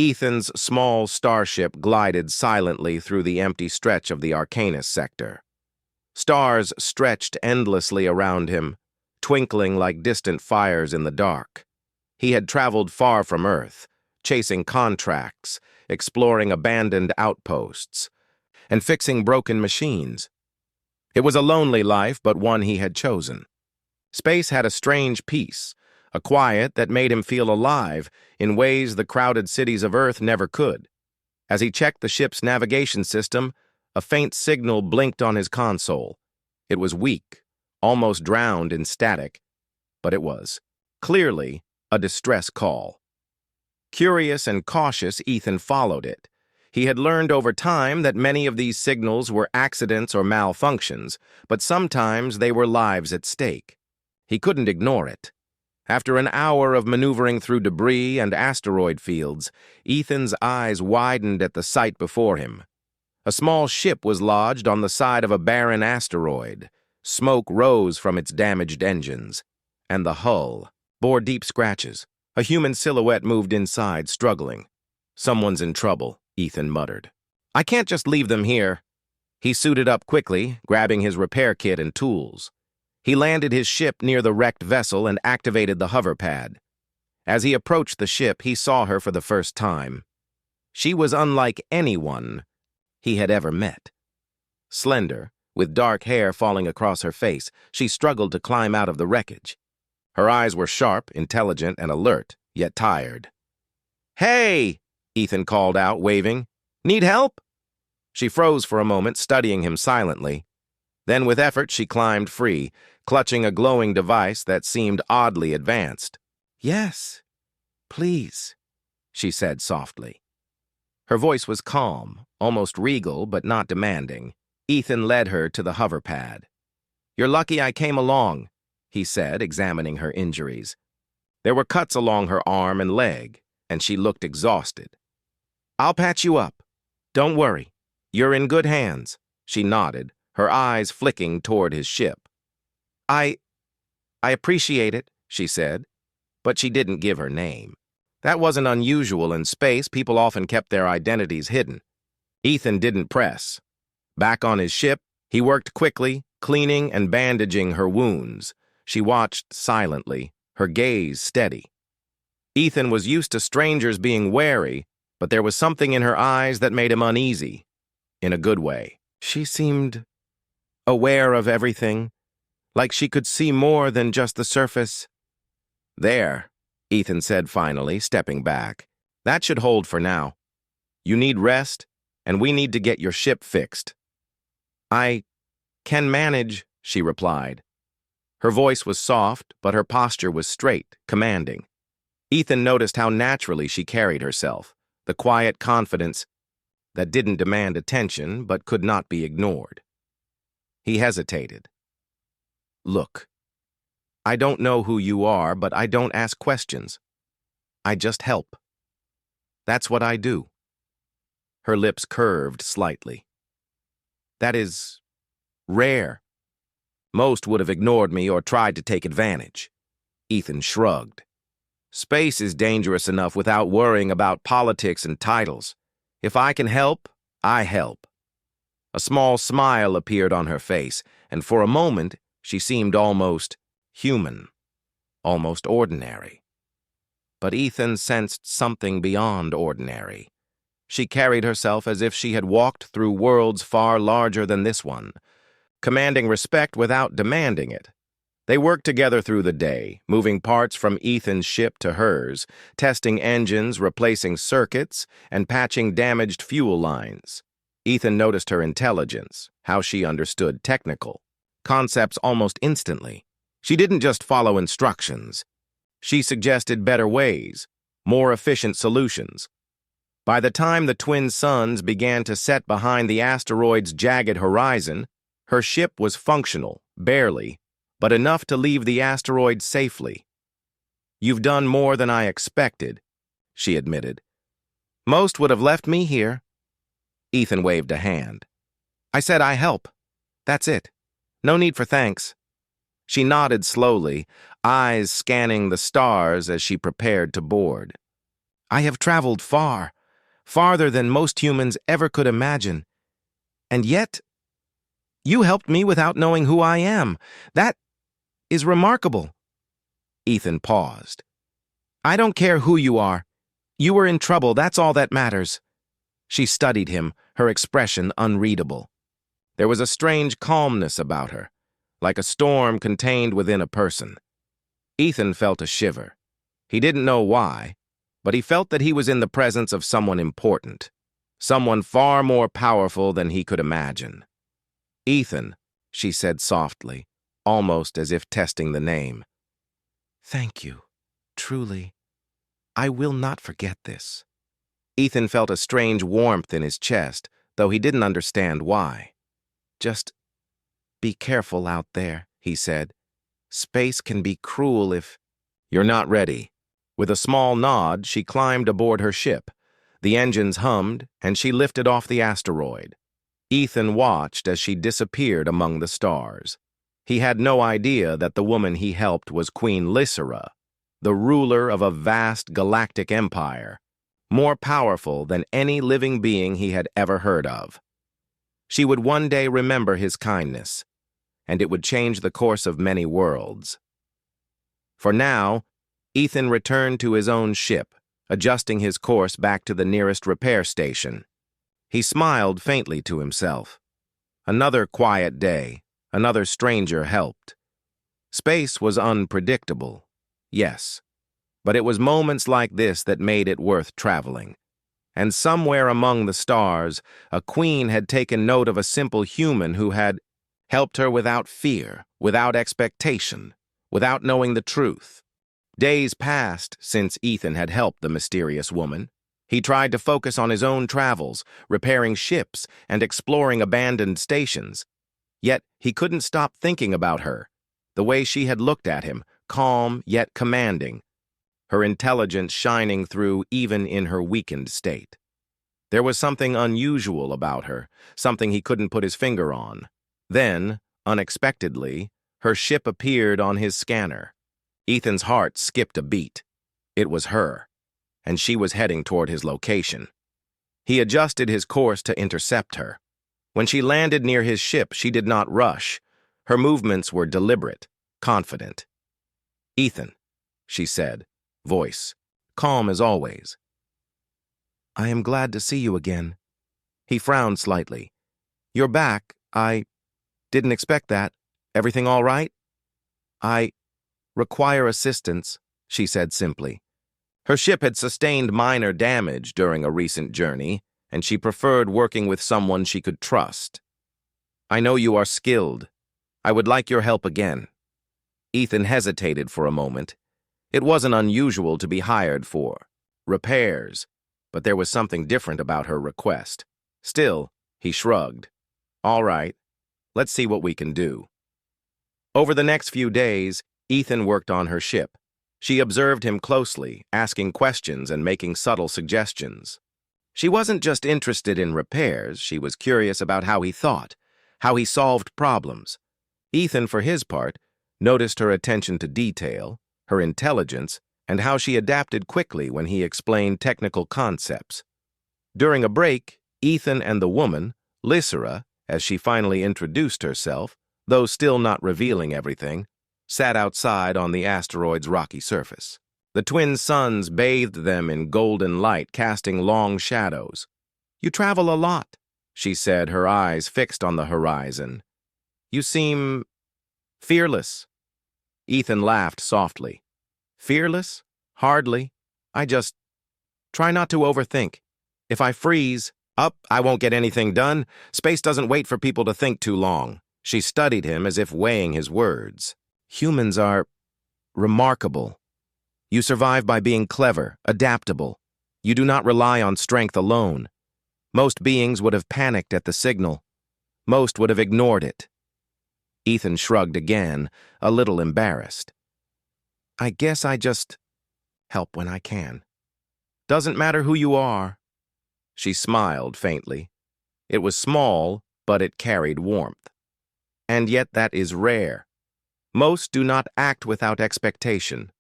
Ethan's small starship glided silently through the empty stretch of the Arcanus sector. Stars stretched endlessly around him, twinkling like distant fires in the dark. He had traveled far from Earth, chasing contracts, exploring abandoned outposts, and fixing broken machines. It was a lonely life, but one he had chosen. Space had a strange peace, a quiet that made him feel alive in ways the crowded cities of Earth never could. As he checked the ship's navigation system, a faint signal blinked on his console. It was weak, almost drowned in static, but it was, clearly, a distress call. Curious and cautious, Ethan followed it. He had learned over time that many of these signals were accidents or malfunctions, but sometimes they were lives at stake. He couldn't ignore it. After an hour of maneuvering through debris and asteroid fields, Ethan's eyes widened at the sight before him. A small ship was lodged on the side of a barren asteroid. Smoke rose from its damaged engines, and the hull bore deep scratches. A human silhouette moved inside, struggling. "Someone's in trouble," Ethan muttered. "I can't just leave them here." He suited up quickly, grabbing his repair kit and tools. He landed his ship near the wrecked vessel and activated the hover pad. As he approached the ship, he saw her for the first time. She was unlike anyone he had ever met. Slender, with dark hair falling across her face, she struggled to climb out of the wreckage. Her eyes were sharp, intelligent, and alert, yet tired. "Hey!" Ethan called out, waving. "Need help?" She froze for a moment, studying him silently. Then, with effort, she climbed free, clutching a glowing device that seemed oddly advanced. "Yes, please," she said softly. Her voice was calm, almost regal, but not demanding. Ethan led her to the hover pad. "You're lucky I came along," he said, examining her injuries. There were cuts along her arm and leg, and she looked exhausted. "I'll patch you up. Don't worry. You're in good hands." She nodded, her eyes flicking toward his ship. I appreciate it," she said, but she didn't give her name. That wasn't unusual in space. People often kept their identities hidden. Ethan didn't press. Back on his ship, he worked quickly, cleaning and bandaging her wounds. She watched silently, her gaze steady. Ethan was used to strangers being wary, but there was something in her eyes that made him uneasy, in a good way. She seemed aware of everything, like she could see more than just the surface. "There," Ethan said finally, stepping back. "That should hold for now. You need rest, and we need to get your ship fixed." "I can manage," she replied. Her voice was soft, but her posture was straight, commanding. Ethan noticed how naturally she carried herself, the quiet confidence that didn't demand attention but could not be ignored. He hesitated. "Look, I don't know who you are, but I don't ask questions. I just help. That's what I do." Her lips curved slightly. "That is rare. Most would have ignored me or tried to take advantage." Ethan shrugged. "Space is dangerous enough without worrying about politics and titles. If I can help, I help." A small smile appeared on her face, and for a moment she seemed almost human, almost ordinary. But Ethan sensed something beyond ordinary. She carried herself as if she had walked through worlds far larger than this one, commanding respect without demanding it. They worked together through the day, moving parts from Ethan's ship to hers, testing engines, replacing circuits, and patching damaged fuel lines. Ethan noticed her intelligence, how she understood technical concepts almost instantly. She didn't just follow instructions. She suggested better ways, more efficient solutions. By the time the twin suns began to set behind the asteroid's jagged horizon, her ship was functional, barely, but enough to leave the asteroid safely. "You've done more than I expected," she admitted. "Most would have left me here." Ethan waved a hand. "I said I help. That's it. No need for thanks." She nodded slowly, eyes scanning the stars as she prepared to board. I have traveled far, farther than most humans ever could imagine. And yet, you helped me without knowing who I am. That is remarkable." Ethan paused. "I don't care who you are. You were in trouble, that's all that matters." She studied him, her expression unreadable. There was a strange calmness about her, like a storm contained within a person. Ethan felt a shiver. He didn't know why, but he felt that he was in the presence of someone important, someone far more powerful than he could imagine. "Ethan," she said softly, almost as if testing the name. "Thank you, truly. I will not forget this." Ethan felt a strange warmth in his chest, though he didn't understand why. "Just be careful out there," he said. "Space can be cruel if—" "You're not ready." With a small nod, she climbed aboard her ship. The engines hummed, and she lifted off the asteroid. Ethan watched as she disappeared among the stars. He had no idea that the woman he helped was Queen Lysera, the ruler of a vast galactic empire, more powerful than any living being he had ever heard of. She would one day remember his kindness, and it would change the course of many worlds. For now, Ethan returned to his own ship, adjusting his course back to the nearest repair station. He smiled faintly to himself. Another quiet day, another stranger helped. Space was unpredictable, yes, but it was moments like this that made it worth traveling. And somewhere among the stars, a queen had taken note of a simple human who had helped her without fear, without expectation, without knowing the truth. Days passed since Ethan had helped the mysterious woman. He tried to focus on his own travels, repairing ships and exploring abandoned stations. Yet he couldn't stop thinking about her, the way she had looked at him, calm yet commanding, her intelligence shining through even in her weakened state. There was something unusual about her, something he couldn't put his finger on. Then, unexpectedly, her ship appeared on his scanner. Ethan's heart skipped a beat. It was her, and she was heading toward his location. He adjusted his course to intercept her. When she landed near his ship, she did not rush. Her movements were deliberate, confident. "Ethan," she said, voice calm as always. "I am glad to see you again." He frowned slightly. "You're back. I didn't expect that. Everything all right?" "I require assistance," she said simply. Her ship had sustained minor damage during a recent journey, and she preferred working with someone she could trust. "I know you are skilled. I would like your help again." Ethan hesitated for a moment. It wasn't unusual to be hired for repairs, but there was something different about her request. Still, he shrugged. "All right, let's see what we can do." Over the next few days, Ethan worked on her ship. She observed him closely, asking questions and making subtle suggestions. She wasn't just interested in repairs, she was curious about how he thought, how he solved problems. Ethan, for his part, noticed her attention to detail, her intelligence, and how she adapted quickly when he explained technical concepts. During a break, Ethan and the woman, Lysera, as she finally introduced herself, though still not revealing everything, sat outside on the asteroid's rocky surface. The twin suns bathed them in golden light, casting long shadows. "You travel a lot," she said, her eyes fixed on the horizon. "You seem fearless." Ethan laughed softly. "Fearless? Hardly. I just try not to overthink. If I freeze up, I won't get anything done. Space doesn't wait for people to think too long." She studied him as if weighing his words. "Humans are remarkable. You survive by being clever, adaptable. You do not rely on strength alone. Most beings would have panicked at the signal. Most would have ignored it." Ethan shrugged again, a little embarrassed. "I guess I just help when I can. Doesn't matter who you are." She smiled faintly. It was small, but it carried warmth. And yet that is rare. Most do not act without expectation.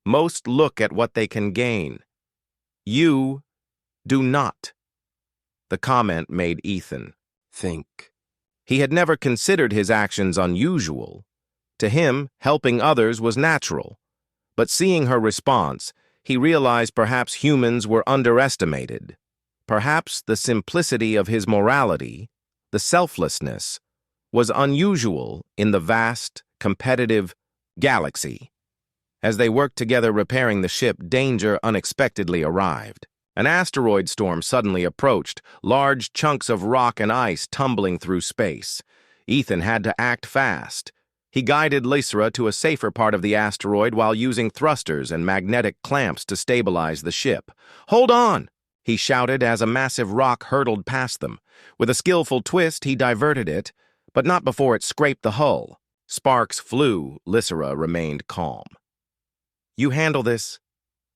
Most look at what they can gain. You do not. The comment made Ethan think. He had never considered his actions unusual. To him, helping others was natural. But seeing her response, he realized perhaps humans were underestimated. Perhaps the simplicity of his morality, the selflessness, was unusual in the vast, competitive galaxy. As they worked together repairing the ship, danger unexpectedly arrived. An asteroid storm suddenly approached, large chunks of rock and ice tumbling through space. Ethan had to act fast. He guided Lysra to a safer part of the asteroid while using thrusters and magnetic clamps to stabilize the ship. "Hold on!" he shouted as a massive rock hurtled past them. With a skillful twist, he diverted it, but not before it scraped the hull. Sparks flew. Lysra remained calm. "You handle this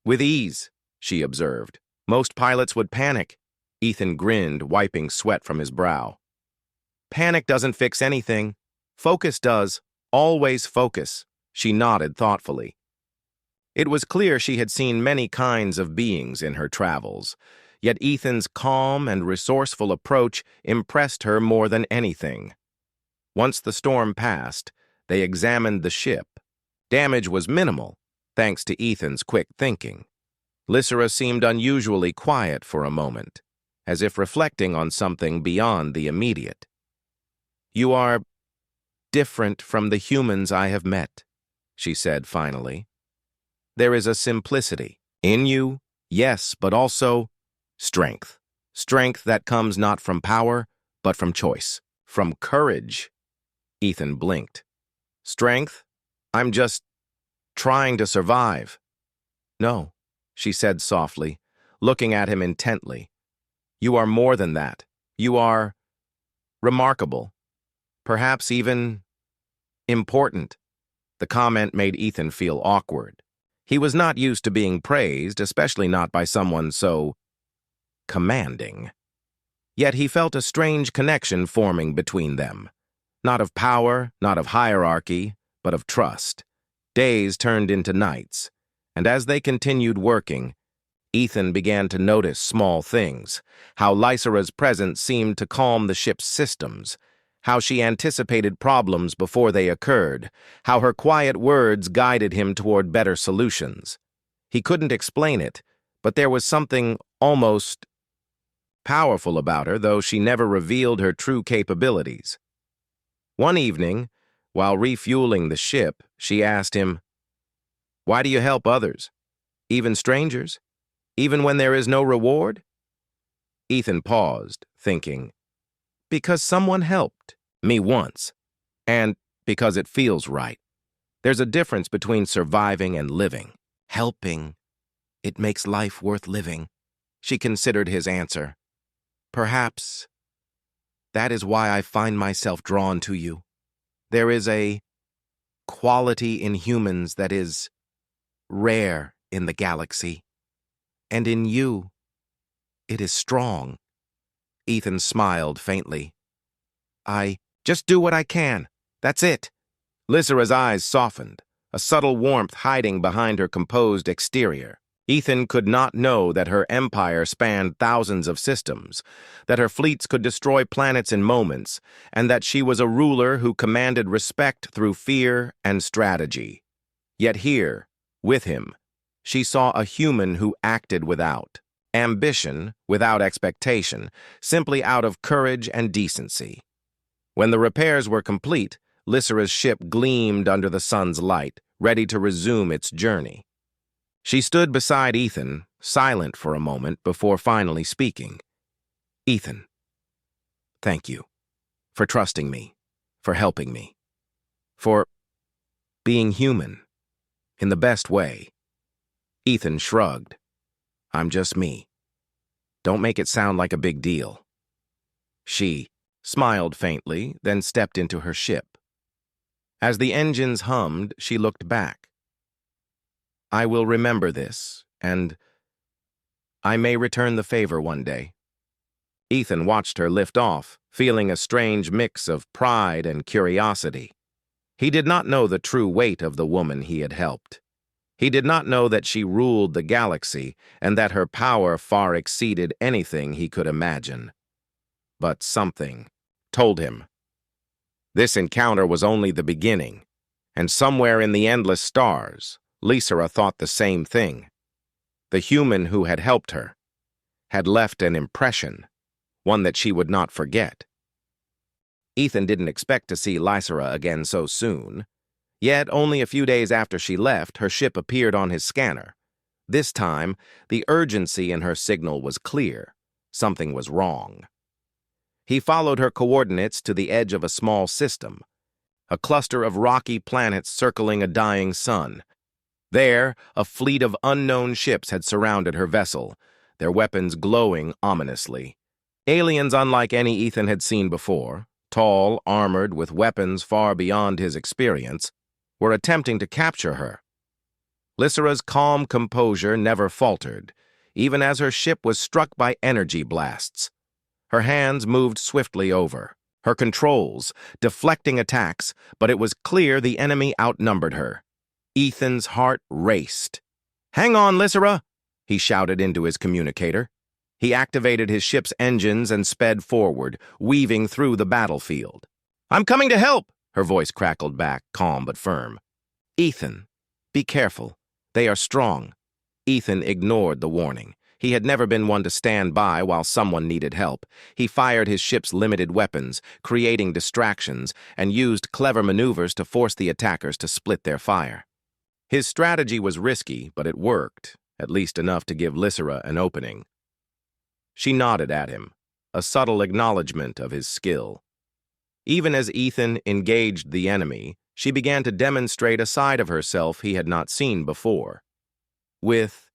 with ease," she observed. "Most pilots would panic." Ethan grinned, wiping sweat from his brow. "Panic doesn't fix anything. Focus does. Always focus." She nodded thoughtfully. It was clear she had seen many kinds of beings in her travels, yet Ethan's calm and resourceful approach impressed her more than anything. Once the storm passed, they examined the ship. Damage was minimal, thanks to Ethan's quick thinking. Lysra seemed unusually quiet for a moment, as if reflecting on something beyond the immediate. "You are different from the humans I have met," she said finally. "There is a simplicity in you, yes, but also strength. Strength that comes not from power, but from choice, from courage." Ethan blinked. "Strength? I'm just trying to survive." "No," she said softly, looking at him intently. "You are more than that. You are remarkable. Perhaps even important." The comment made Ethan feel awkward. He was not used to being praised, especially not by someone so commanding. Yet he felt a strange connection forming between them. Not of power, not of hierarchy, but of trust. Days turned into nights, and as they continued working, Ethan began to notice small things, how Lysra's presence seemed to calm the ship's systems, how she anticipated problems before they occurred, how her quiet words guided him toward better solutions. He couldn't explain it, but there was something almost powerful about her, though she never revealed her true capabilities. One evening, while refueling the ship, she asked him, "Why do you help others? Even strangers? Even when there is no reward?" Ethan paused, thinking, "Because someone helped me once, and because it feels right. There's a difference between surviving and living. Helping, it makes life worth living." She considered his answer. "Perhaps that is why I find myself drawn to you. There is a quality in humans that is rare in the galaxy. And in you, it is strong." Ethan smiled faintly. "I just do what I can. That's it." Lysra's eyes softened, a subtle warmth hiding behind her composed exterior. Ethan could not know that her empire spanned thousands of systems, that her fleets could destroy planets in moments, and that she was a ruler who commanded respect through fear and strategy. Yet here, with him, she saw a human who acted without ambition, without expectation, simply out of courage and decency. When the repairs were complete, Lysra's ship gleamed under the sun's light, ready to resume its journey. She stood beside Ethan, silent for a moment before finally speaking. "Ethan, thank you for trusting me, for helping me, for being human in the best way." Ethan shrugged. "I'm just me. Don't make it sound like a big deal." She smiled faintly, then stepped into her ship. As the engines hummed, she looked back. "I will remember this, and I may return the favor one day." Ethan watched her lift off, feeling a strange mix of pride and curiosity. He did not know the true weight of the woman he had helped. He did not know that she ruled the galaxy and that her power far exceeded anything he could imagine. But something told him. This encounter was only the beginning, and somewhere in the endless stars, Lysera thought the same thing. The human who had helped her had left an impression, one that she would not forget. Ethan didn't expect to see Lysera again so soon. Yet, only a few days after she left, her ship appeared on his scanner. This time, the urgency in her signal was clear. Something was wrong. He followed her coordinates to the edge of a small system, a cluster of rocky planets circling a dying sun. There, a fleet of unknown ships had surrounded her vessel, their weapons glowing ominously. Aliens unlike any Ethan had seen before, tall, armored, with weapons far beyond his experience, were attempting to capture her. Lysera's calm composure never faltered, even as her ship was struck by energy blasts. Her hands moved swiftly over, her controls deflecting attacks, but it was clear the enemy outnumbered her. Ethan's heart raced. "Hang on, Lysera!" he shouted into his communicator. He activated his ship's engines and sped forward, weaving through the battlefield. "I'm coming to help!" her voice crackled back, calm but firm. "Ethan, be careful. They are strong." Ethan ignored the warning. He had never been one to stand by while someone needed help. He fired his ship's limited weapons, creating distractions, and used clever maneuvers to force the attackers to split their fire. His strategy was risky, but it worked, at least enough to give Lysera an opening. She nodded at him, a subtle acknowledgement of his skill. Even as Ethan engaged the enemy, she began to demonstrate a side of herself he had not seen before. With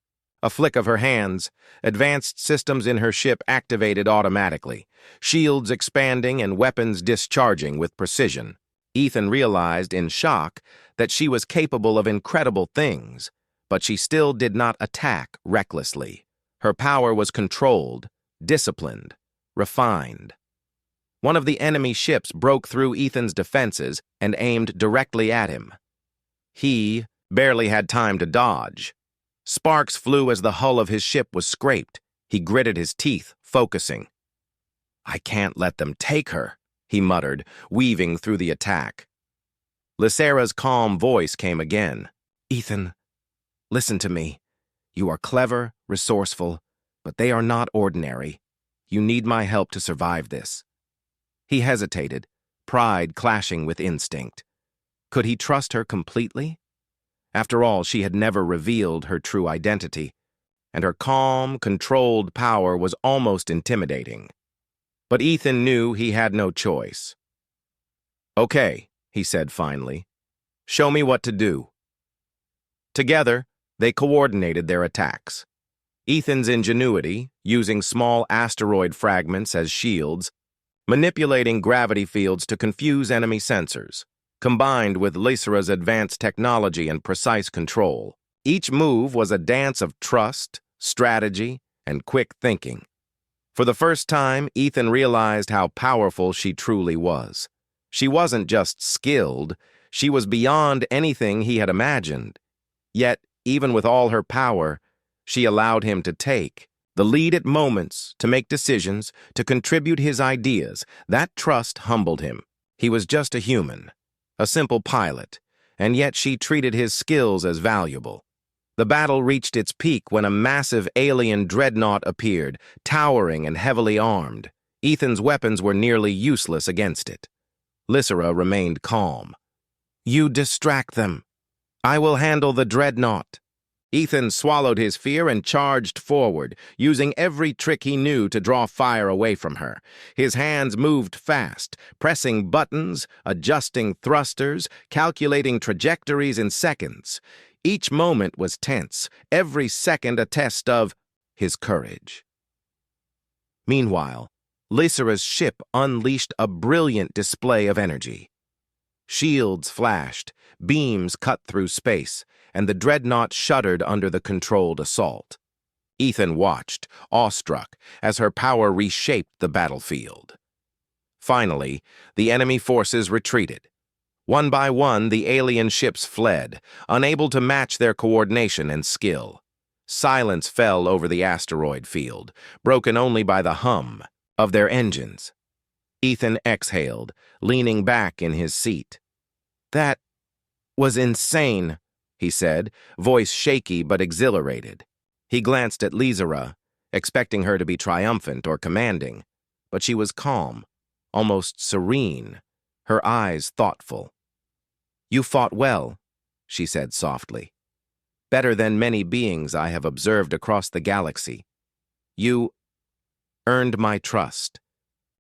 a flick of her hands, advanced systems in her ship activated automatically, shields expanding and weapons discharging with precision. Ethan realized in shock that she was capable of incredible things, but she still did not attack recklessly. Her power was controlled, disciplined, refined. One of the enemy ships broke through Ethan's defenses and aimed directly at him. He barely had time to dodge. Sparks flew as the hull of his ship was scraped. He gritted his teeth, focusing. "I can't let them take her," he muttered, weaving through the attack. Lysera's calm voice came again. "Ethan, listen to me. You are clever, resourceful, but they are not ordinary. You need my help to survive this." He hesitated, pride clashing with instinct. Could he trust her completely? After all, she had never revealed her true identity, and her calm, controlled power was almost intimidating. But Ethan knew he had no choice. "Okay," he said finally. "Show me what to do." Together, they coordinated their attacks. Ethan's ingenuity, using small asteroid fragments as shields, manipulating gravity fields to confuse enemy sensors, combined with Lysera's advanced technology and precise control. Each move was a dance of trust, strategy, and quick thinking. For the first time, Ethan realized how powerful she truly was. She wasn't just skilled, she was beyond anything he had imagined. Yet, even with all her power, she allowed him to take the lead at moments, to make decisions, to contribute his ideas. That trust humbled him. He was just a human, a simple pilot, and yet she treated his skills as valuable. The battle reached its peak when a massive alien dreadnought appeared, towering and heavily armed. Ethan's weapons were nearly useless against it. Lysera remained calm. "You distract them. I will handle the dreadnought." Ethan swallowed his fear and charged forward, using every trick he knew to draw fire away from her. His hands moved fast, pressing buttons, adjusting thrusters, calculating trajectories in seconds. Each moment was tense, every second a test of his courage. Meanwhile, Lysera's ship unleashed a brilliant display of energy. Shields flashed, beams cut through space, and the dreadnought shuddered under the controlled assault. Ethan watched, awestruck, as her power reshaped the battlefield. Finally, the enemy forces retreated. One by one, the alien ships fled, unable to match their coordination and skill. Silence fell over the asteroid field, broken only by the hum of their engines. Ethan exhaled, leaning back in his seat. "That was insane," he said, voice shaky but exhilarated. He glanced at Lizara, expecting her to be triumphant or commanding, but she was calm, almost serene, her eyes thoughtful. "You fought well," she said softly. "Better than many beings I have observed across the galaxy. You earned my trust."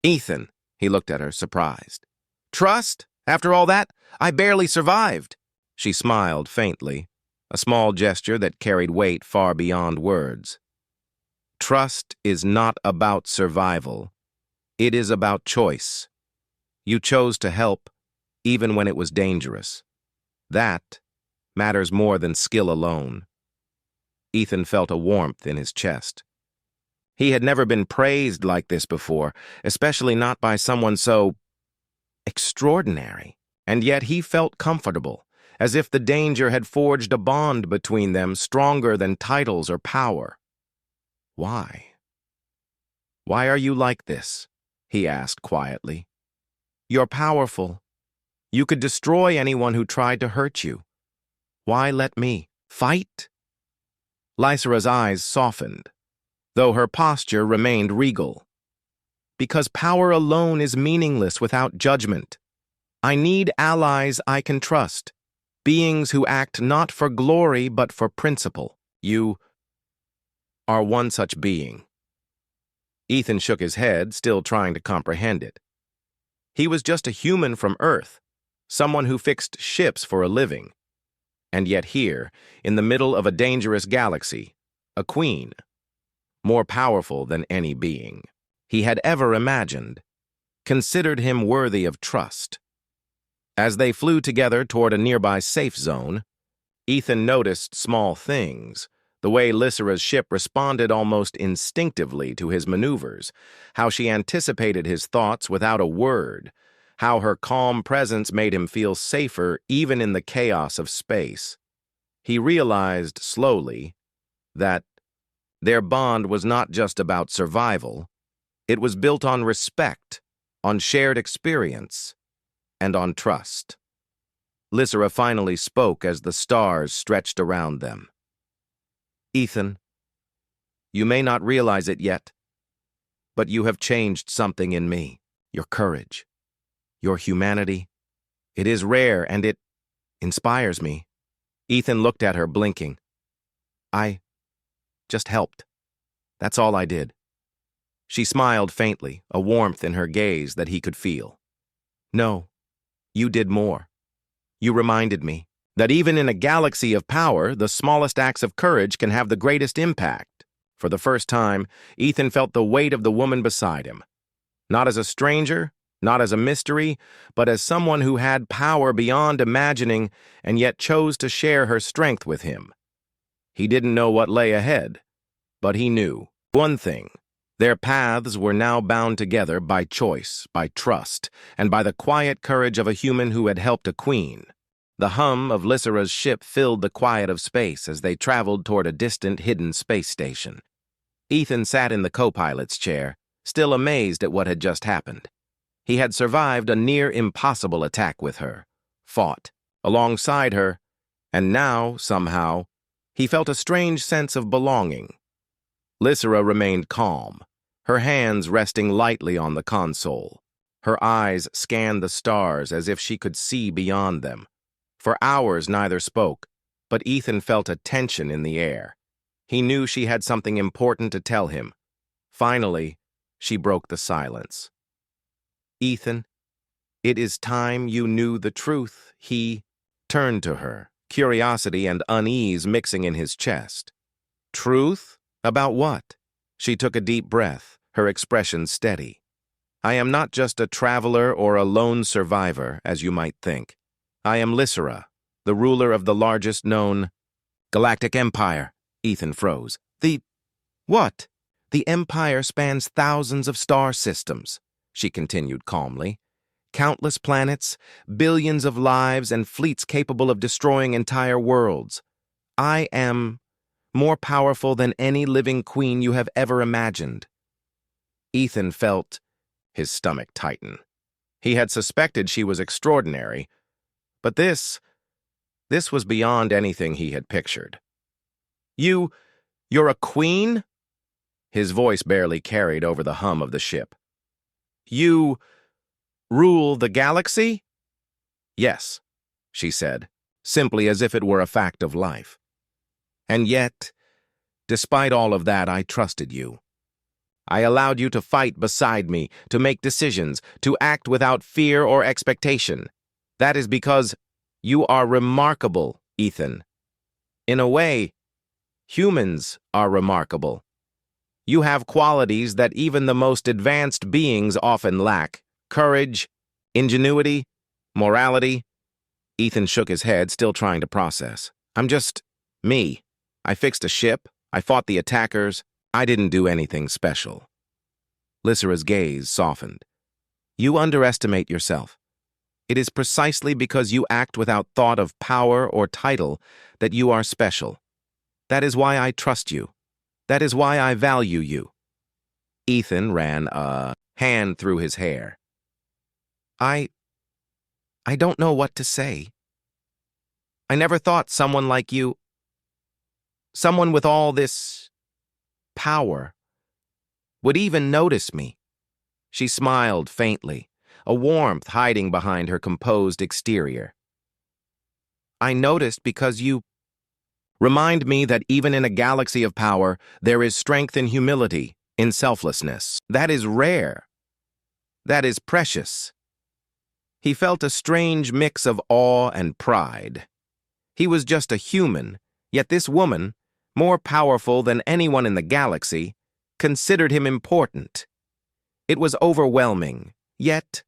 "Ethan," he looked at her, surprised. "Trust? After all that? I barely survived." She smiled faintly, a small gesture that carried weight far beyond words. "Trust is not about survival. It is about choice. You chose to help, even when it was dangerous. That matters more than skill alone." Ethan felt a warmth in his chest. He had never been praised like this before, especially not by someone so extraordinary. And yet he felt comfortable, as if the danger had forged a bond between them stronger than titles or power. "Why? Why are you like this?" he asked quietly. "You're powerful. You could destroy anyone who tried to hurt you. Why let me fight?" Lysera's eyes softened, though her posture remained regal. "Because power alone is meaningless without judgment. I need allies I can trust, beings who act not for glory but for principle. You are one such being." Ethan shook his head, still trying to comprehend it. He was just a human from Earth, someone who fixed ships for a living. And yet here, in the middle of a dangerous galaxy, a queen, more powerful than any being he had ever imagined, considered him worthy of trust. As they flew together toward a nearby safe zone, Ethan noticed small things, the way Lysera's ship responded almost instinctively to his maneuvers, how she anticipated his thoughts without a word, how her calm presence made him feel safer even in the chaos of space. He realized slowly that their bond was not just about survival. It was built on respect, on shared experience, and on trust. Lysera finally spoke as the stars stretched around them. "Ethan, you may not realize it yet, but you have changed something in me. Your courage, your humanity. It is rare and it inspires me." Ethan looked at her, blinking. "I just helped. That's all I did." She smiled faintly, a warmth in her gaze that he could feel. "No, you did more. You reminded me that even in a galaxy of power, the smallest acts of courage can have the greatest impact." For the first time, Ethan felt the weight of the woman beside him. Not as a stranger, not as a mystery, but as someone who had power beyond imagining and yet chose to share her strength with him. He didn't know what lay ahead, but he knew one thing. Their paths were now bound together by choice, by trust, and by the quiet courage of a human who had helped a queen. The hum of Lysera's ship filled the quiet of space as they traveled toward a distant, hidden space station. Ethan sat in the co-pilot's chair, still amazed at what had just happened. He had survived a near-impossible attack with her, fought alongside her, and now, somehow, he felt a strange sense of belonging. Lysera remained calm, her hands resting lightly on the console. Her eyes scanned the stars as if she could see beyond them. For hours neither spoke, but Ethan felt a tension in the air. He knew she had something important to tell him. Finally, she broke the silence. "Ethan, it is time you knew the truth." He turned to her, curiosity and unease mixing in his chest. "Truth? About what?" She took a deep breath, her expression steady. "I am not just a traveler or a lone survivor, as you might think. I am Lysera, the ruler of the largest known galactic empire." Ethan froze. "The what?" "The empire spans thousands of star systems," she continued calmly. countless planets, billions of lives, and fleets capable of destroying entire worlds. I am more powerful than any living queen you have ever imagined." Ethan felt his stomach tighten. He had suspected she was extraordinary, but this was beyond anything he had pictured. You're a queen?" His voice barely carried over the hum of the ship. "You rule the galaxy?" "Yes," she said, simply as if it were a fact of life. "And yet, despite all of that, I trusted you. I allowed you to fight beside me, to make decisions, to act without fear or expectation. That is because you are remarkable, Ethan. In a way, humans are remarkable. You have qualities that even the most advanced beings often lack: courage, ingenuity, morality." Ethan shook his head, still trying to process. "I'm just me. I fixed a ship. I fought the attackers. I didn't do anything special." Lysera's gaze softened. "You underestimate yourself. It is precisely because you act without thought of power or title that you are special. That is why I trust you. That is why I value you." Ethan ran a hand through his hair. I don't know what to say. I never thought someone like you, someone with all this power, would even notice me." She smiled faintly, a warmth hiding behind her composed exterior. "I noticed because you remind me that even in a galaxy of power, there is strength in humility, in selflessness. That is rare. That is precious." He felt a strange mix of awe and pride. He was just a human, yet this woman, more powerful than anyone in the galaxy, considered him important. It was overwhelming, yet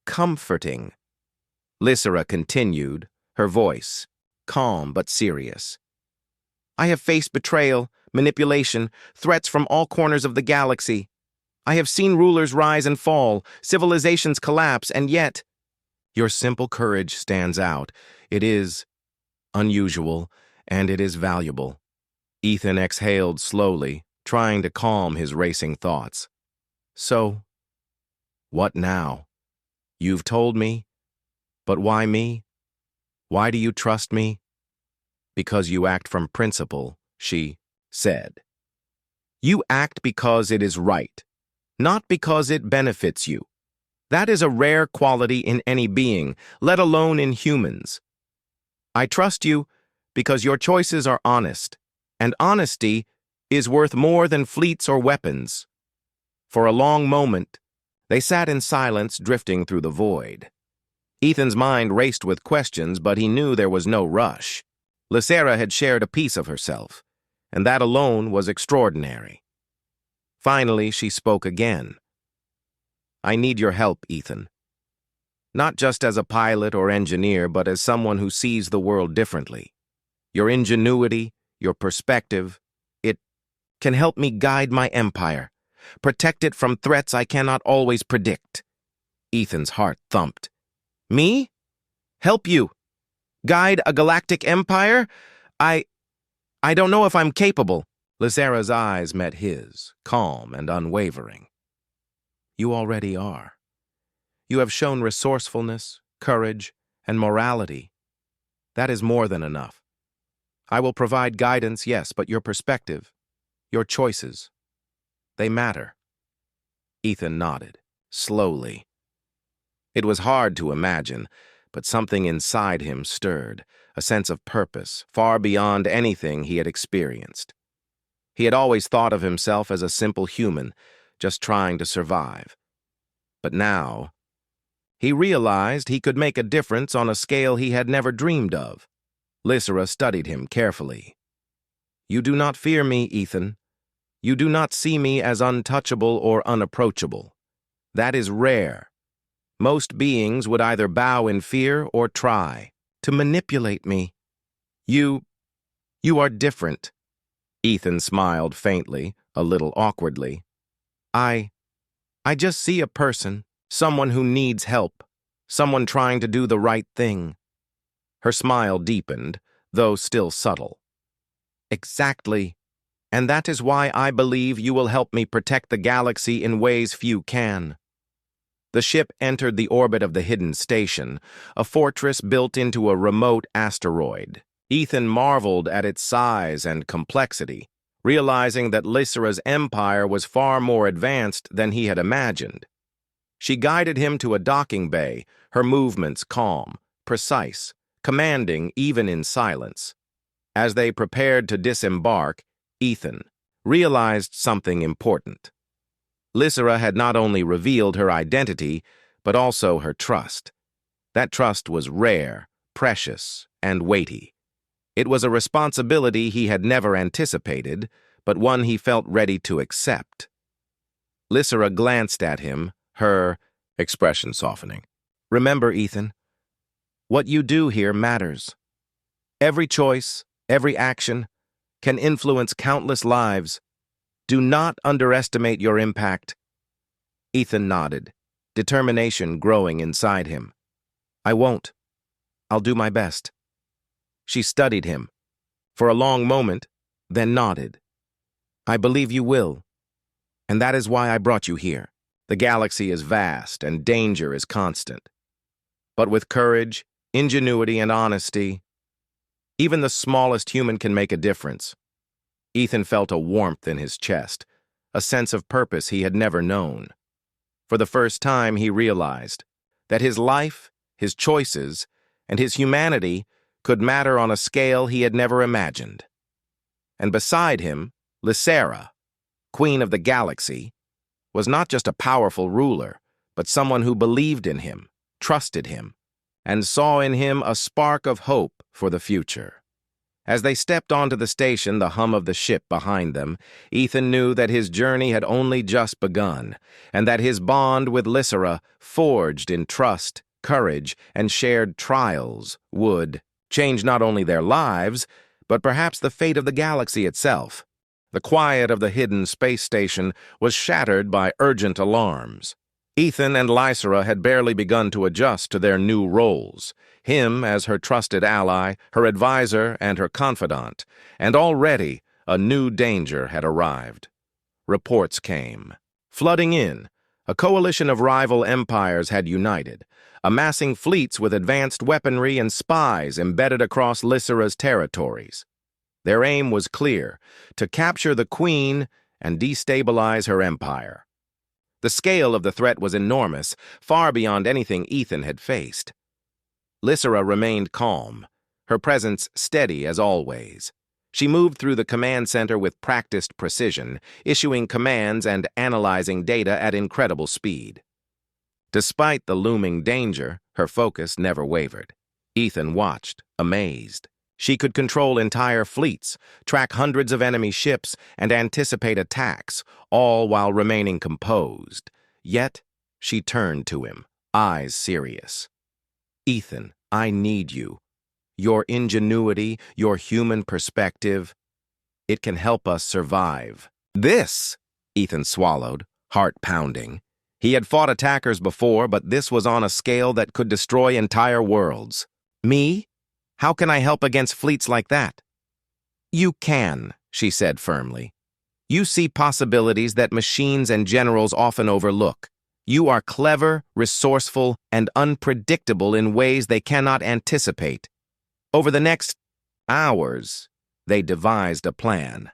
comforting. Lysera continued, her voice calm but serious. "I have faced betrayal, manipulation, threats from all corners of the galaxy. I have seen rulers rise and fall, civilizations collapse, and yet your simple courage stands out. It is unusual, and it is valuable." Ethan exhaled slowly, trying to calm his racing thoughts. "So, what now? You've told me, but why me? Why do you trust me?" "Because you act from principle," she said. "You act because it is right, not because it benefits you. That is a rare quality in any being, let alone in humans. I trust you because your choices are honest, and honesty is worth more than fleets or weapons." For a long moment, they sat in silence, drifting through the void. Ethan's mind raced with questions, but he knew there was no rush. Lysera had shared a piece of herself, and that alone was extraordinary. Finally, she spoke again. "I need your help, Ethan. Not just as a pilot or engineer, but as someone who sees the world differently. Your ingenuity, your perspective, it can help me guide my empire, protect it from threats I cannot always predict." Ethan's heart thumped. "Me? Help you? Guide a galactic empire? I don't know if I'm capable." Lysera's eyes met his, calm and unwavering. "You already are. You have shown resourcefulness, courage, and morality. That is more than enough. I will provide guidance, yes, but your perspective, your choices, they matter." Ethan nodded, slowly. It was hard to imagine, but something inside him stirred, a sense of purpose, far beyond anything he had experienced. He had always thought of himself as a simple human, just trying to survive. But now, he realized he could make a difference on a scale he had never dreamed of. Lysera studied him carefully. "You do not fear me, Ethan. You do not see me as untouchable or unapproachable. That is rare. Most beings would either bow in fear or try to manipulate me. You are different." Ethan smiled faintly, a little awkwardly. I just see a person, someone who needs help, Someone trying to do the right thing. Her smile deepened, though still subtle. Exactly. And that is why I believe you will help me protect the galaxy in ways few can. The ship entered the orbit of the hidden station, a fortress built into a remote asteroid. Ethan marveled at its size and complexity, realizing that Lysera's empire was far more advanced than he had imagined. She guided him to a docking bay, her movements calm, precise, commanding even in silence. As they prepared to disembark, Ethan realized something important. Lysera had not only revealed her identity, but also her trust. That trust was rare, precious, and weighty. It was a responsibility he had never anticipated, but one he felt ready to accept. Lysera glanced at him, her expression softening. Remember, Ethan, what you do here matters. Every choice, every action, can influence countless lives. Do not underestimate your impact. Ethan nodded, determination growing inside him. I won't. I'll do my best. She studied him for a long moment, then nodded. I believe you will, and that is why I brought you here. The galaxy is vast and danger is constant. But with courage, ingenuity, and honesty, even the smallest human can make a difference. Ethan felt a warmth in his chest, a sense of purpose he had never known. For the first time, he realized that his life, his choices, and his humanity could matter on a scale he had never imagined. And beside him, Lysera, Queen of the Galaxy, was not just a powerful ruler, but someone who believed in him, trusted him, and saw in him a spark of hope for the future. As they stepped onto the station, the hum of the ship behind them, Ethan knew that his journey had only just begun, and that his bond with Lysera, forged in trust, courage, and shared trials, would change not only their lives, but perhaps the fate of the galaxy itself. The quiet of the hidden space station was shattered by urgent alarms. Ethan and Lysera had barely begun to adjust to their new roles, him as her trusted ally, her advisor, and her confidant, and already a new danger had arrived. Reports came. Flooding in, a coalition of rival empires had united, amassing fleets with advanced weaponry and spies embedded across Lysera's territories. Their aim was clear, to capture the Queen and destabilize her empire. The scale of the threat was enormous, far beyond anything Ethan had faced. Lysera remained calm, her presence steady as always. She moved through the command center with practiced precision, issuing commands and analyzing data at incredible speed. Despite the looming danger, her focus never wavered. Ethan watched, amazed. She could control entire fleets, track hundreds of enemy ships, and anticipate attacks, all while remaining composed. Yet, she turned to him, eyes serious. Ethan, I need you. Your ingenuity, your human perspective, it can help us survive. This, Ethan swallowed, heart pounding. He had fought attackers before, but this was on a scale that could destroy entire worlds. Me? How can I help against fleets like that? You can, she said firmly. You see possibilities that machines and generals often overlook. You are clever, resourceful, and unpredictable in ways they cannot anticipate. Over the next hours, they devised a plan.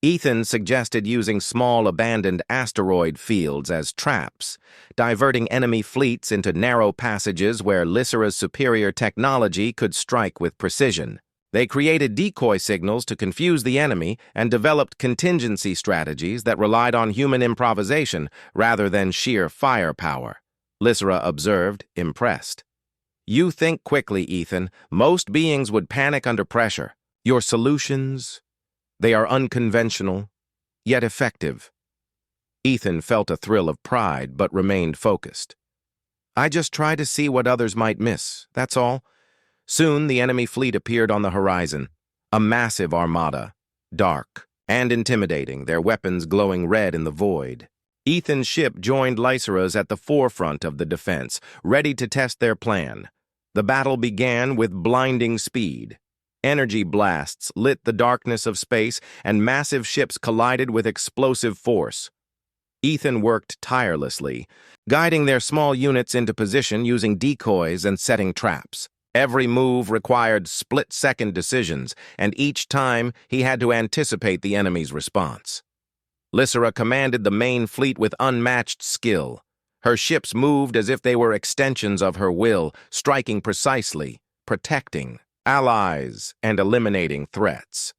Ethan suggested using small abandoned asteroid fields as traps, diverting enemy fleets into narrow passages where Lysera's superior technology could strike with precision. They created decoy signals to confuse the enemy and developed contingency strategies that relied on human improvisation rather than sheer firepower. Lysera observed, impressed. You think quickly, Ethan. Most beings would panic under pressure. Your solutions, they are unconventional, yet effective. Ethan felt a thrill of pride, but remained focused. I just try to see what others might miss, that's all. Soon the enemy fleet appeared on the horizon, a massive armada, dark and intimidating, their weapons glowing red in the void. Ethan's ship joined Lysera's at the forefront of the defense, ready to test their plan. The battle began with blinding speed. Energy blasts lit the darkness of space, and massive ships collided with explosive force. Ethan worked tirelessly, guiding their small units into position using decoys and setting traps. Every move required split-second decisions, and each time he had to anticipate the enemy's response. Lysera commanded the main fleet with unmatched skill. Her ships moved as if they were extensions of her will, striking precisely, protecting allies, and eliminating threats.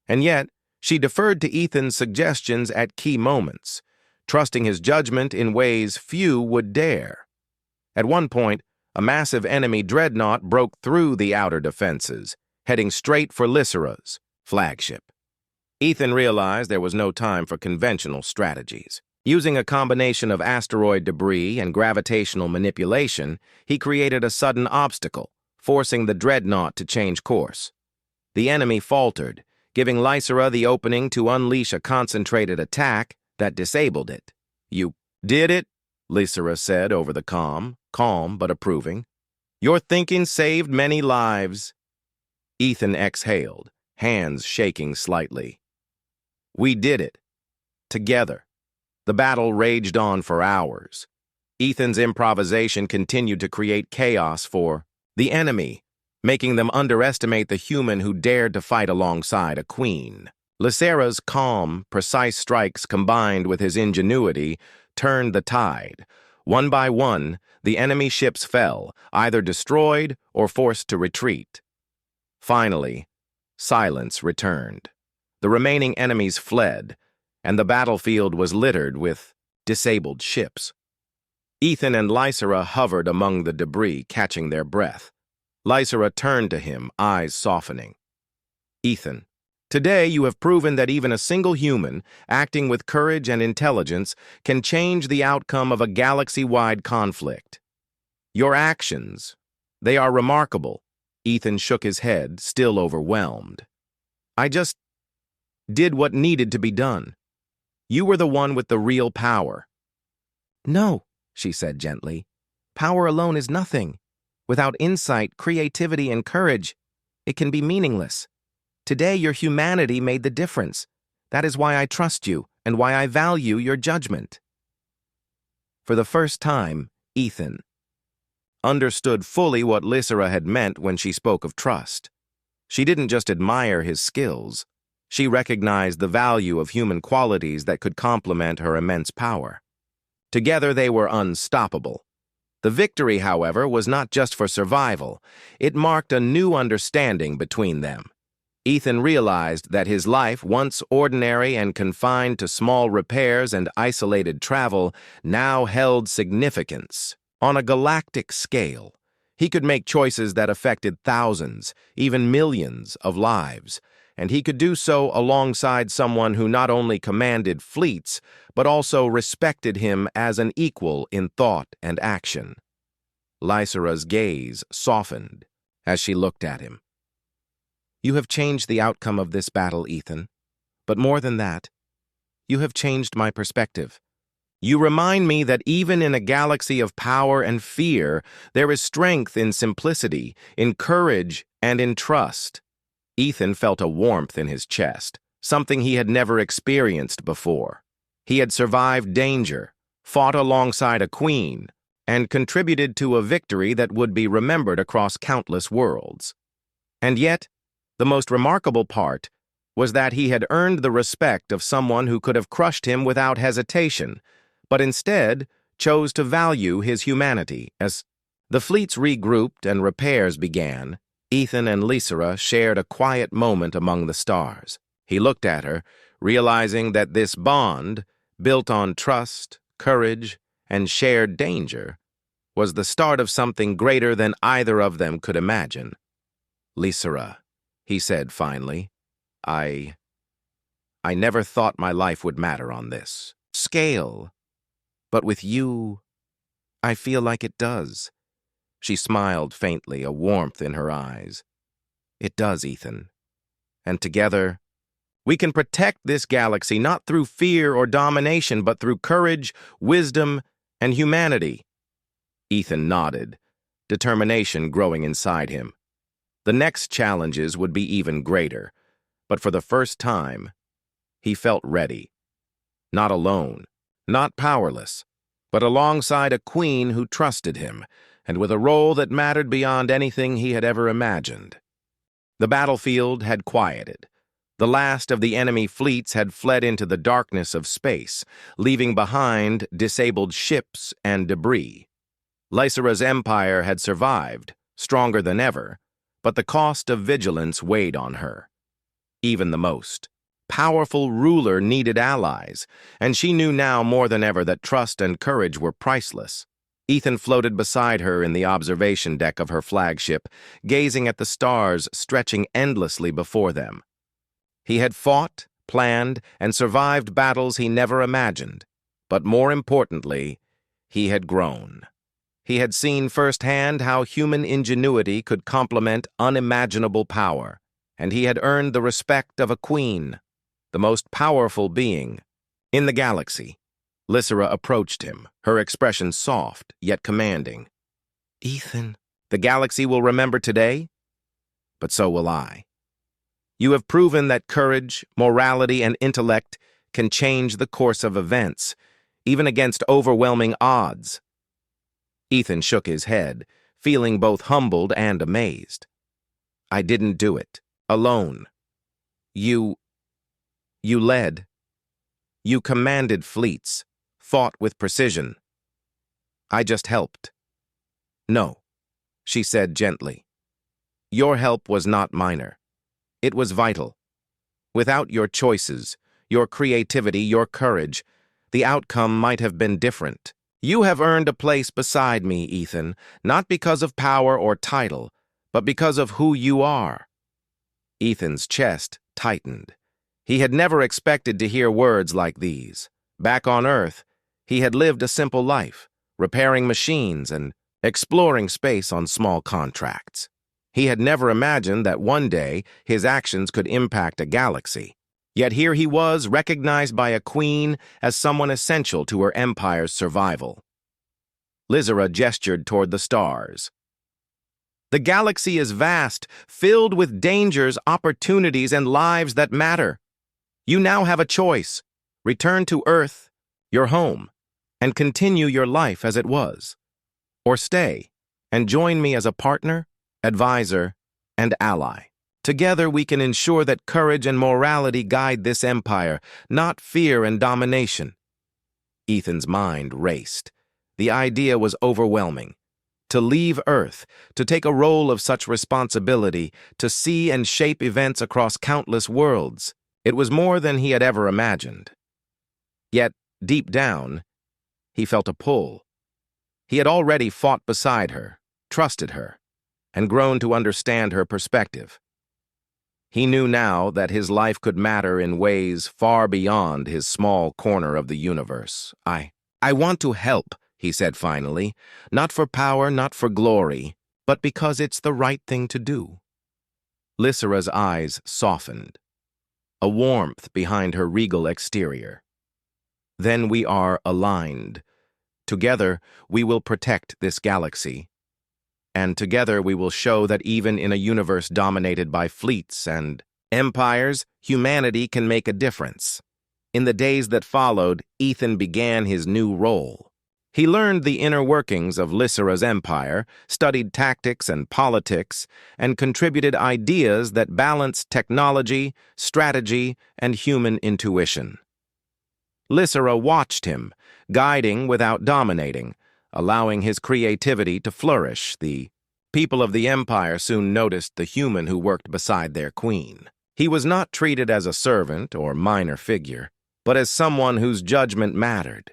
And yet, she deferred to Ethan's suggestions at key moments, trusting his judgment in ways few would dare. At one point, a massive enemy dreadnought broke through the outer defenses, heading straight for Lysera's flagship. Ethan realized there was no time for conventional strategies. Using a combination of asteroid debris and gravitational manipulation, he created a sudden obstacle, forcing the dreadnought to change course. The enemy faltered, giving Lysera the opening to unleash a concentrated attack that disabled it. "You did it," Lysera said over the calm but approving. "Your thinking saved many lives." Ethan exhaled, hands shaking slightly. "We did it. Together." The battle raged on for hours. Ethan's improvisation continued to create chaos for the enemy, making them underestimate the human who dared to fight alongside a queen. Lysera's calm, precise strikes combined with his ingenuity turned the tide. One by one, the enemy ships fell, either destroyed or forced to retreat. Finally, silence returned. The remaining enemies fled, and the battlefield was littered with disabled ships. Ethan and Lysera hovered among the debris, catching their breath. Lysera turned to him, eyes softening. "Ethan, today you have proven that even a single human, acting with courage and intelligence, can change the outcome of a galaxy-wide conflict. Your actions, they are remarkable." Ethan shook his head, still overwhelmed. "I just did what needed to be done. You were the one with the real power." "No," she said gently. "Power alone is nothing. Without insight, creativity, and courage, it can be meaningless. Today, your humanity made the difference. That is why I trust you and why I value your judgment." For the first time, Ethan understood fully what Lysera had meant when she spoke of trust. She didn't just admire his skills. She recognized the value of human qualities that could complement her immense power. Together, they were unstoppable. The victory, however, was not just for survival. It marked a new understanding between them. Ethan realized that his life, once ordinary and confined to small repairs and isolated travel, now held significance. On a galactic scale, he could make choices that affected thousands, even millions of lives, and he could do so alongside someone who not only commanded fleets, but also respected him as an equal in thought and action. Lysera's gaze softened as she looked at him. "You have changed the outcome of this battle, Ethan. But more than that, you have changed my perspective. You remind me that even in a galaxy of power and fear, there is strength in simplicity, in courage, and in trust." Ethan felt a warmth in his chest, something he had never experienced before. He had survived danger, fought alongside a queen, and contributed to a victory that would be remembered across countless worlds. And yet, the most remarkable part was that he had earned the respect of someone who could have crushed him without hesitation, but instead chose to value his humanity. As the fleets regrouped and repairs began, Ethan and Lysera shared a quiet moment among the stars. He looked at her, realizing that this bond, built on trust, courage, and shared danger, was the start of something greater than either of them could imagine. "Lysera," he said finally, I never thought my life would matter on this scale, but with you, I feel like it does." She smiled faintly, a warmth in her eyes. "It does, Ethan. And together, We can protect this galaxy not through fear or domination, but through courage, wisdom, and humanity." Ethan nodded, determination growing inside him. The next challenges would be even greater, but for the first time, he felt ready. Not alone, not powerless, but alongside a queen who trusted him, and with a role that mattered beyond anything he had ever imagined. The battlefield had quieted. The last of the enemy fleets had fled into the darkness of space, leaving behind disabled ships and debris. Lysera's empire had survived, stronger than ever, but the cost of vigilance weighed on her. Even the most powerful ruler needed allies, and she knew now more than ever that trust and courage were priceless. Ethan floated beside her in the observation deck of her flagship, gazing at the stars stretching endlessly before them. He had fought, planned, and survived battles he never imagined, but more importantly, he had grown. He had seen firsthand how human ingenuity could complement unimaginable power, and he had earned the respect of a queen, the most powerful being in the galaxy. Lysera approached him, her expression soft yet commanding. "Ethan, the galaxy will remember today, but so will I. You have proven that courage, morality, and intellect can change the course of events, even against overwhelming odds." Ethan shook his head, feeling both humbled and amazed. "I didn't do it alone. You led. You commanded fleets, fought with precision. I just helped." "No," she said gently. "Your help was not minor. It was vital. Without your choices, your creativity, your courage, the outcome might have been different. You have earned a place beside me, Ethan, not because of power or title, but because of who you are." Ethan's chest tightened. He had never expected to hear words like these. Back on Earth, he had lived a simple life, repairing machines and exploring space on small contracts. He had never imagined that one day his actions could impact a galaxy. Yet here he was, recognized by a queen as someone essential to her empire's survival. Lysera gestured toward the stars. "The galaxy is vast, filled with dangers, opportunities, and lives that matter. You now have a choice. Return to Earth, your home, and continue your life as it was. Or stay and join me as a partner, advisor, and ally. Together we can ensure that courage and morality guide this empire, not fear and domination." Ethan's mind raced. The idea was overwhelming. To leave Earth, to take a role of such responsibility, to see and shape events across countless worlds. It was more than he had ever imagined. Yet, deep down, he felt a pull. He had already fought beside her, trusted her, and grown to understand her perspective. He knew now that his life could matter in ways far beyond his small corner of the universe. I want to help," he said finally, "not for power, not for glory, but because it's the right thing to do." Lysera's eyes softened, a warmth behind her regal exterior. "Then we are aligned. Together, we will protect this galaxy. And together we will show that even in a universe dominated by fleets and empires, humanity can make a difference." In the days that followed, Ethan began his new role. He learned the inner workings of Lysera's empire, studied tactics and politics, and contributed ideas that balanced technology, strategy, and human intuition. Lysera watched him, guiding without dominating, allowing his creativity to flourish. The people of the empire soon noticed the human who worked beside their queen. He was not treated as a servant or minor figure, but as someone whose judgment mattered.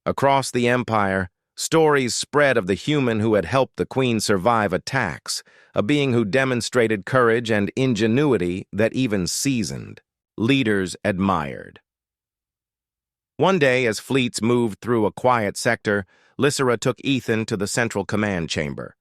Across the empire, stories spread of the human who had helped the queen survive attacks, a being who demonstrated courage and ingenuity that even seasoned leaders admired. One day, as fleets moved through a quiet sector, Lysera took Ethan to the central command chamber.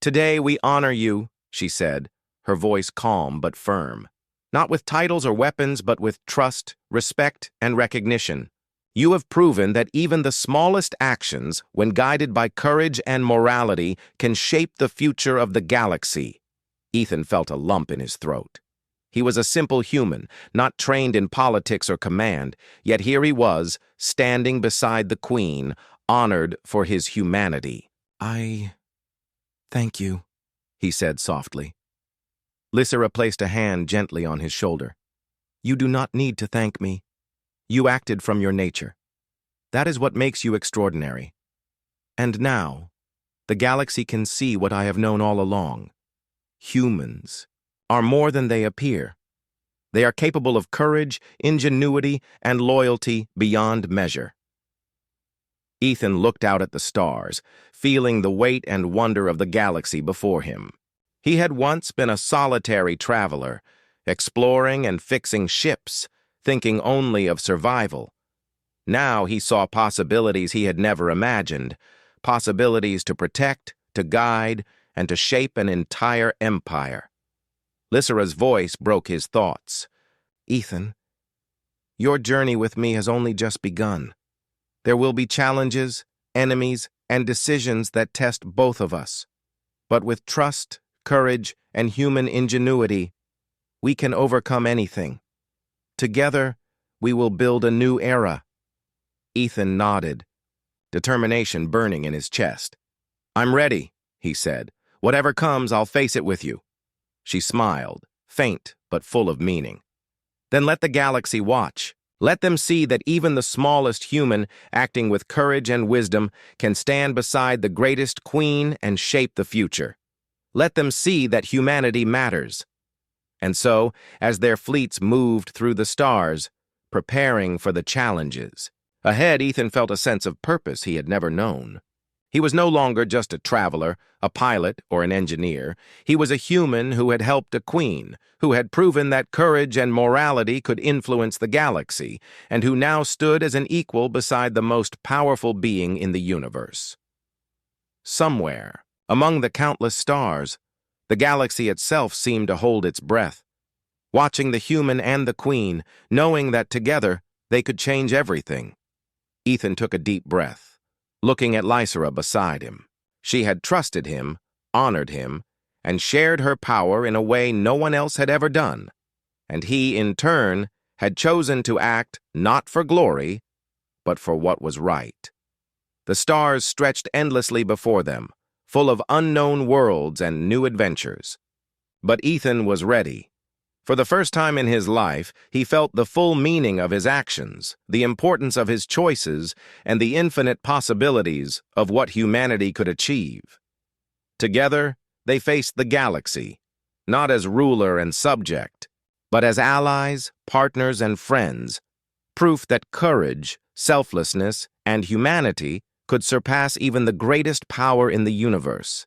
"Today we honor you," she said, her voice calm but firm. Not with titles or weapons, but with trust, respect, and recognition. You have proven that even the smallest actions, when guided by courage and morality, can shape the future of the galaxy. Ethan felt a lump in his throat. He was a simple human, not trained in politics or command, yet here he was, standing beside the Queen, honored for his humanity. "I thank you," he said softly. Lysera placed a hand gently on his shoulder. "You do not need to thank me. You acted from your nature. That is what makes you extraordinary. And now, the galaxy can see what I have known all along. Humans are more than they appear. They are capable of courage, ingenuity, and loyalty beyond measure." Ethan looked out at the stars, feeling the weight and wonder of the galaxy before him. He had once been a solitary traveler, exploring and fixing ships, thinking only of survival. Now he saw possibilities he had never imagined, possibilities to protect, to guide, and to shape an entire empire. Lysera's voice broke his thoughts. "Ethan, your journey with me has only just begun. There will be challenges, enemies, and decisions that test both of us. But with trust, courage, and human ingenuity, we can overcome anything. Together, we will build a new era." Ethan nodded, determination burning in his chest. "I'm ready," he said. "Whatever comes, I'll face it with you." She smiled, faint but full of meaning. "Then let the galaxy watch. Let them see that even the smallest human, acting with courage and wisdom, can stand beside the greatest queen and shape the future. Let them see that humanity matters." And so, as their fleets moved through the stars, preparing for the challenges, ahead Ethan felt a sense of purpose he had never known. He was no longer just a traveler, a pilot, or an engineer. He was a human who had helped a queen, who had proven that courage and morality could influence the galaxy, and who now stood as an equal beside the most powerful being in the universe. Somewhere, among the countless stars, the galaxy itself seemed to hold its breath, watching the human and the queen, knowing that together they could change everything. Ethan took a deep breath, looking at Lysera beside him. She had trusted him, honored him, and shared her power in a way no one else had ever done. And he, in turn, had chosen to act not for glory, but for what was right. The stars stretched endlessly before them, full of unknown worlds and new adventures. But Ethan was ready. For the first time in his life, he felt the full meaning of his actions, the importance of his choices, and the infinite possibilities of what humanity could achieve. Together, they faced the galaxy, not as ruler and subject, but as allies, partners, and friends, proof that courage, selflessness, and humanity could surpass even the greatest power in the universe.